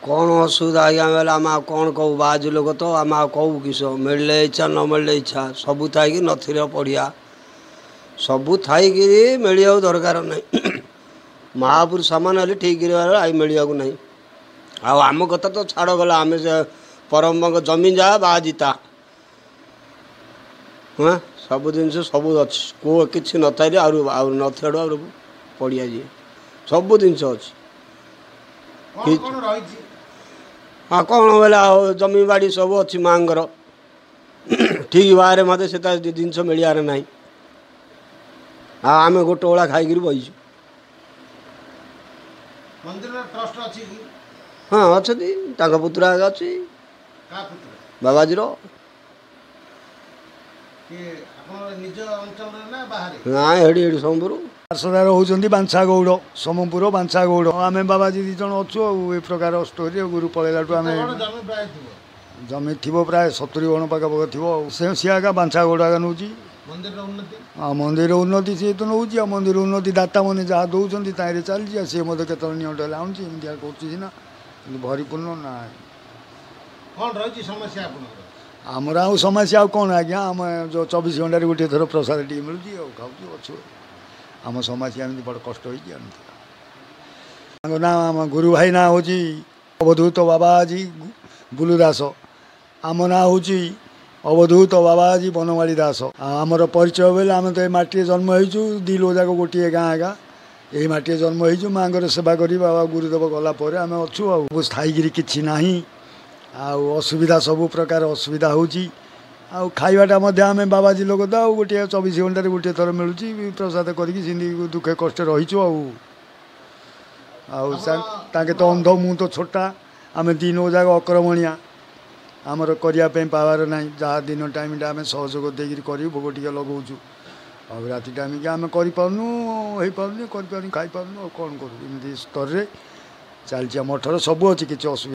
कौन असुविधा आज्ञा बेले आम कौन कहू बाज लोक तो आम कहू किस मिलले इच्छा न मिलले इच्छा सबू थी नथिर पड़िया सबू थी मिलवा दरकार नहीं महापुर सामान हेल्ले ठीक आई मिलवा नहीं आम कथा तो छाड़ गला आम से परम जमीन जा बाजिता हाँ सब जिन सब अच्छी कौ कि न था नथियाड़ पड़िया जी सब जिन अच्छी हाँ कौन बोला जमी बाड़ी सब अच्छी माँगर ठीक बाहर मत से जिनस मिलवार ना आम गोटे ओला खाई बहीचु हाँ अच्छा पुतुरा अच्छी बाबाजी ना हेड़ी सोमपुर सरदार होती बांछा गौड़ सोमपुर बांछा गौड़ आम बाबाजी दी जन अच्छु ए प्रकार स्टोरी गुरु पलैलाठू आम जमी थी प्राय 70 गण पाखापाख थी सी आगा बांछा गौड़ आगा नौ हाँ मंदिर उन्नति सी तो नौ मंदिर उन्नति दाता मैंने जहाँ दौरान ताईरे चलती सी मत के नियंट आनुची करना भरीपूर्ण ना आमर आउ समस्या कौन आज्ञा आम जो 24 घंटे गोटे थर प्रसाद टी मिलूँ खाऊ अच्छु आम समस्या एमती बड़ कष्ट हो ना आम गुरु भाई ना हूँ अवधूत बाबाजी बुलू दास आम ना हूँ अवधूत बाबाजी बनमाली दास आमर परिचय बेले आम तो ये जन्म हो दी लो जाक गोटे गाँ आगा यही माटी जन्म हो माँ सेवा करी बाबा गुरुदेव गलापर आम अच्छु स्थायी कि ना असुविधा सबू प्रकार असुविधा हो खाइबाटा आम बाबाजी लोक तो गोटे 24 घंटे गोटे थर मिलूँ प्रसाद करके दुखे कष्ट रहीचु आगे तो अंध मु तो छोटा आम दिन जाक अक्रमणिया आमर करने पावर ना जहाँ दिन टाइम आम सहयोग देकर कर भोग टे लगाऊँ और राति टाइम कि आम करूँ हो पार्न खाई पार्न कौन करूँ स्तर में चलती मठर सब अच्छी किसी असुविधा